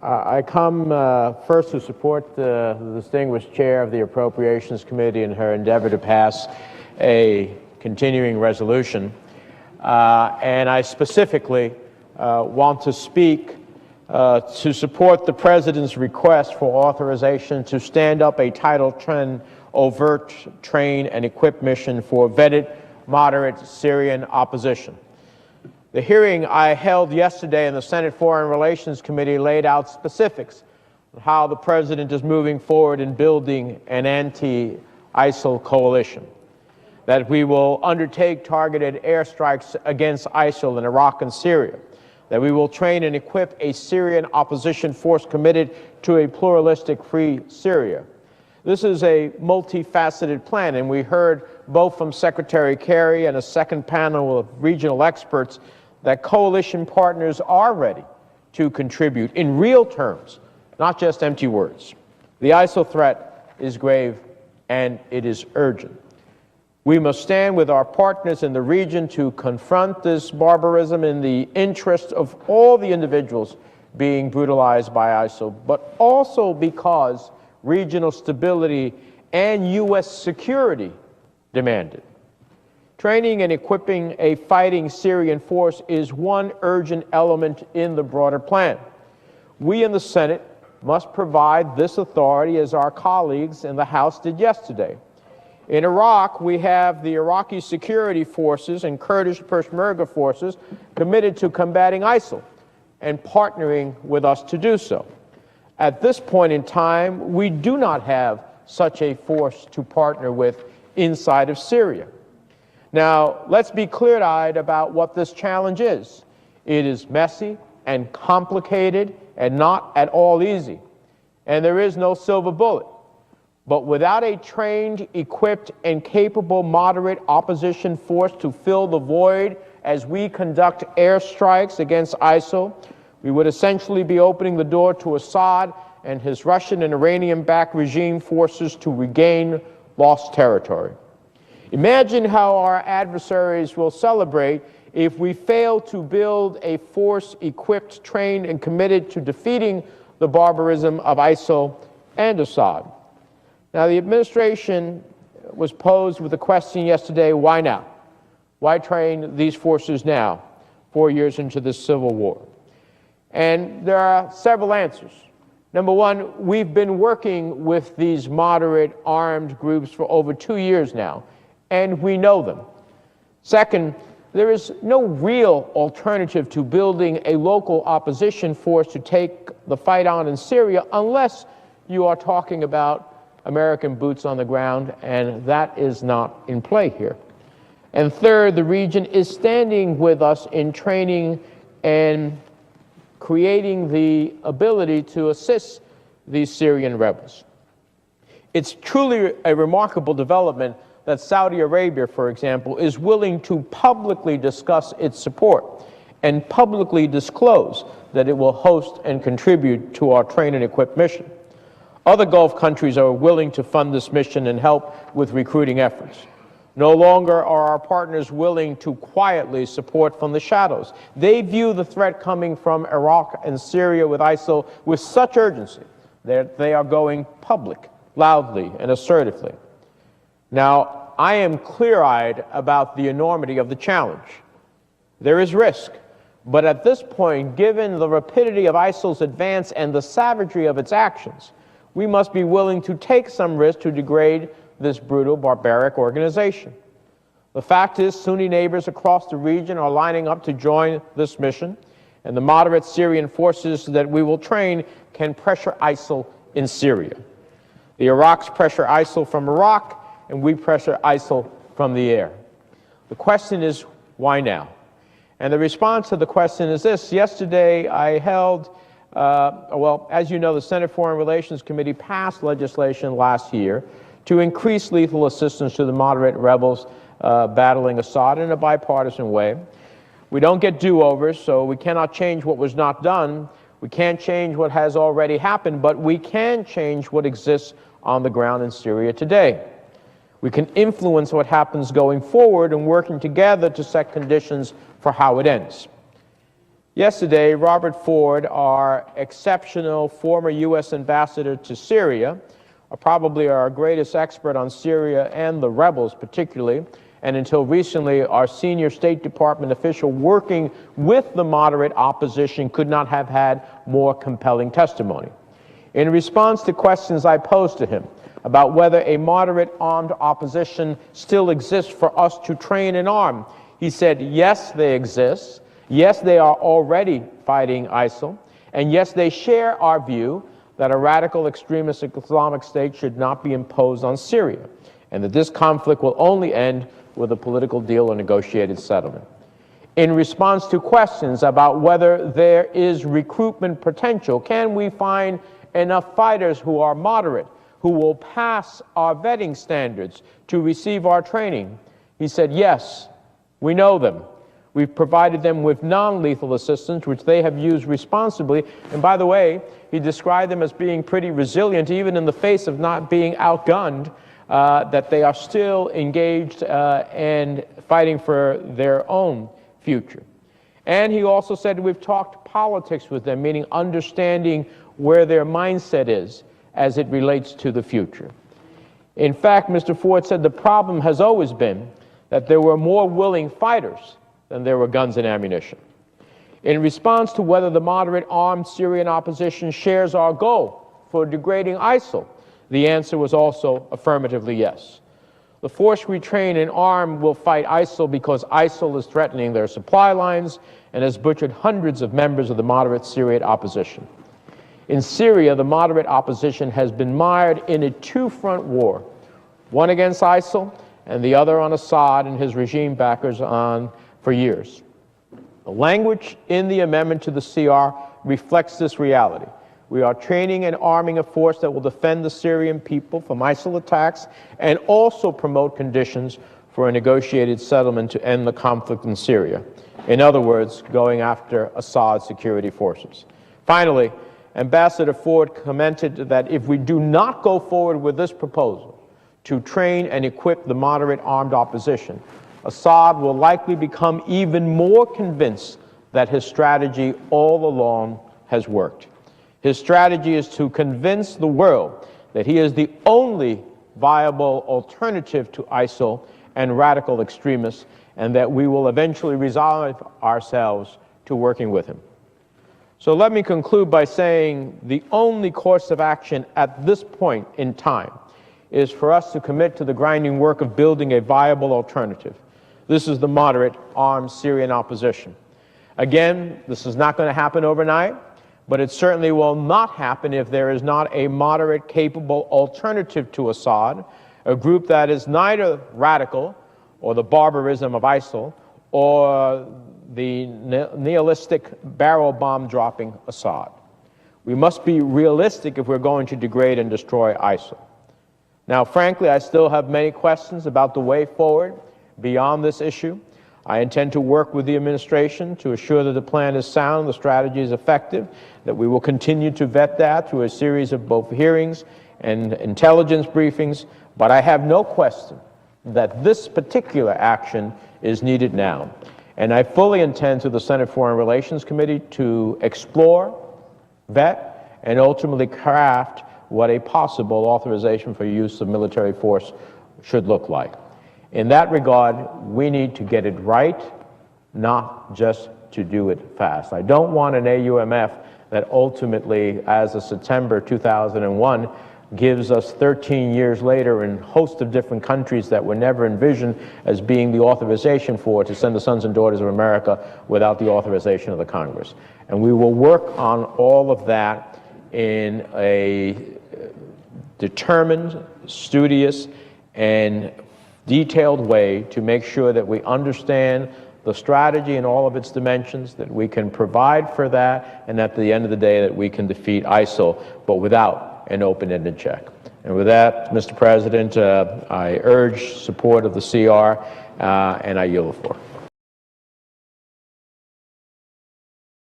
I come first to support the distinguished chair of the Appropriations Committee in her endeavor to pass a continuing resolution. And I specifically want to speak to support the President's request for authorization to stand up a Title X overt, train, and equip mission for vetted, moderate Syrian opposition. The hearing I held yesterday in the Senate Foreign Relations Committee laid out specifics on how the President is moving forward in building an anti-ISIL coalition, that we will undertake targeted airstrikes against ISIL in Iraq and Syria, that we will train and equip a Syrian opposition force committed to a pluralistic, free Syria. This is a multifaceted plan, and we heard both from Secretary Kerry and a second panel of regional experts that coalition partners are ready to contribute in real terms, not just empty words. The ISIL threat is grave and it is urgent. We must stand with our partners in the region to confront this barbarism in the interest of all the individuals being brutalized by ISIL, but also because regional stability and U.S. security demand it. Training and equipping a fighting Syrian force is one urgent element in the broader plan. We in the Senate must provide this authority as our colleagues in the House did yesterday. In Iraq, we have the Iraqi security forces and Kurdish Peshmerga forces committed to combating ISIL and partnering with us to do so. At this point in time, we do not have such a force to partner with inside of Syria. Now, let's be clear-eyed about what this challenge is. It is messy and complicated and not at all easy. And there is no silver bullet. But without a trained, equipped, and capable moderate opposition force to fill the void as we conduct airstrikes against ISIL, we would essentially be opening the door to Assad and his Russian and Iranian-backed regime forces to regain lost territory. Imagine how our adversaries will celebrate if we fail to build a force equipped, trained, and committed to defeating the barbarism of ISIL and Assad. Now, the administration was posed with the question yesterday, why now? Why train these forces now, 4 years into this civil war? And there are several answers. Number one, we've been working with these moderate armed groups for over 2 years now, and we know them. Second, there is no real alternative to building a local opposition force to take the fight on in Syria unless you are talking about American boots on the ground, and that is not in play here. And third, the region is standing with us in training and creating the ability to assist these Syrian rebels. It's truly a remarkable development that Saudi Arabia, for example, is willing to publicly discuss its support and publicly disclose that it will host and contribute to our train and equip mission. Other Gulf countries are willing to fund this mission and help with recruiting efforts. No longer are our partners willing to quietly support from the shadows. They view the threat coming from Iraq and Syria with ISIL with such urgency that they are going public, loudly and assertively. Now, I am clear-eyed about the enormity of the challenge. There is risk, but at this point, given the rapidity of ISIL's advance and the savagery of its actions, we must be willing to take some risk to degrade this brutal, barbaric organization. The fact is, Sunni neighbors across the region are lining up to join this mission, and the moderate Syrian forces that we will train can pressure ISIL in Syria. The Iraqs pressure ISIL from Iraq, and we pressure ISIL from the air. The question is, why now? And the response to the question is this. Yesterday, I held well, as you know, the Senate Foreign Relations Committee passed legislation last year to increase lethal assistance to the moderate rebels battling Assad in a bipartisan way. We don't get do-overs, so we cannot change what was not done. We can't change what has already happened, but we can change what exists on the ground in Syria today. We can influence what happens going forward and working together to set conditions for how it ends. Yesterday, Robert Ford, our exceptional former U.S. ambassador to Syria, probably our greatest expert on Syria and the rebels particularly, and until recently our senior State Department official working with the moderate opposition, could not have had more compelling testimony. In response to questions I posed to him about whether a moderate armed opposition still exists for us to train and arm, he said, yes, they exist. Yes, they are already fighting ISIL, and yes, they share our view that a radical extremist Islamic State should not be imposed on Syria, and that this conflict will only end with a political deal or negotiated settlement. In response to questions about whether there is recruitment potential, can we find enough fighters who are moderate, who will pass our vetting standards to receive our training, he said, yes, we know them. We've provided them with non-lethal assistance, which they have used responsibly. And by the way, he described them as being pretty resilient, even in the face of not being outgunned, that they are still engaged and fighting for their own future. And he also said we've talked politics with them, meaning understanding where their mindset is as it relates to the future. In fact, Mr. Ford said the problem has always been that there were more willing fighters than there were guns and ammunition. In response to whether the moderate armed Syrian opposition shares our goal for degrading ISIL, the answer was also affirmatively yes. The force we train and arm will fight ISIL because ISIL is threatening their supply lines and has butchered hundreds of members of the moderate Syrian opposition. In Syria, the moderate opposition has been mired in a two-front war, one against ISIL and the other on Assad and his regime backers for years. The language in the amendment to the CR reflects this reality. We are training and arming a force that will defend the Syrian people from ISIL attacks and also promote conditions for a negotiated settlement to end the conflict in Syria. In other words, going after Assad's security forces. Finally, Ambassador Ford commented that if we do not go forward with this proposal to train and equip the moderate armed opposition, Assad will likely become even more convinced that his strategy all along has worked. His strategy is to convince the world that he is the only viable alternative to ISIL and radical extremists, and that we will eventually resolve ourselves to working with him. So let me conclude by saying the only course of action at this point in time is for us to commit to the grinding work of building a viable alternative. This is the moderate armed Syrian opposition. Again, this is not going to happen overnight, but it certainly will not happen if there is not a moderate, capable alternative to Assad, a group that is neither radical or the barbarism of ISIL or the nihilistic barrel bomb dropping Assad. We must be realistic if we're going to degrade and destroy ISIL. Now, frankly, I still have many questions about the way forward beyond this issue. I intend to work with the administration to assure that the plan is sound, the strategy is effective, that we will continue to vet that through a series of both hearings and intelligence briefings, but I have no question that this particular action is needed now. And I fully intend through the Senate Foreign Relations Committee to explore, vet, and ultimately craft what a possible authorization for use of military force should look like. In that regard, we need to get it right, not just to do it fast. I don't want an AUMF that ultimately, as of September 2001, gives us 13 years later in a host of different countries that were never envisioned as being the authorization for to send the sons and daughters of America without the authorization of the Congress. And we will work on all of that in a determined, studious, and detailed way to make sure that we understand the strategy in all of its dimensions, that we can provide for that, and at the end of the day that we can defeat ISIL, but without an open-ended check. And with that, Mr. President, I urge support of the CR, and I yield the floor.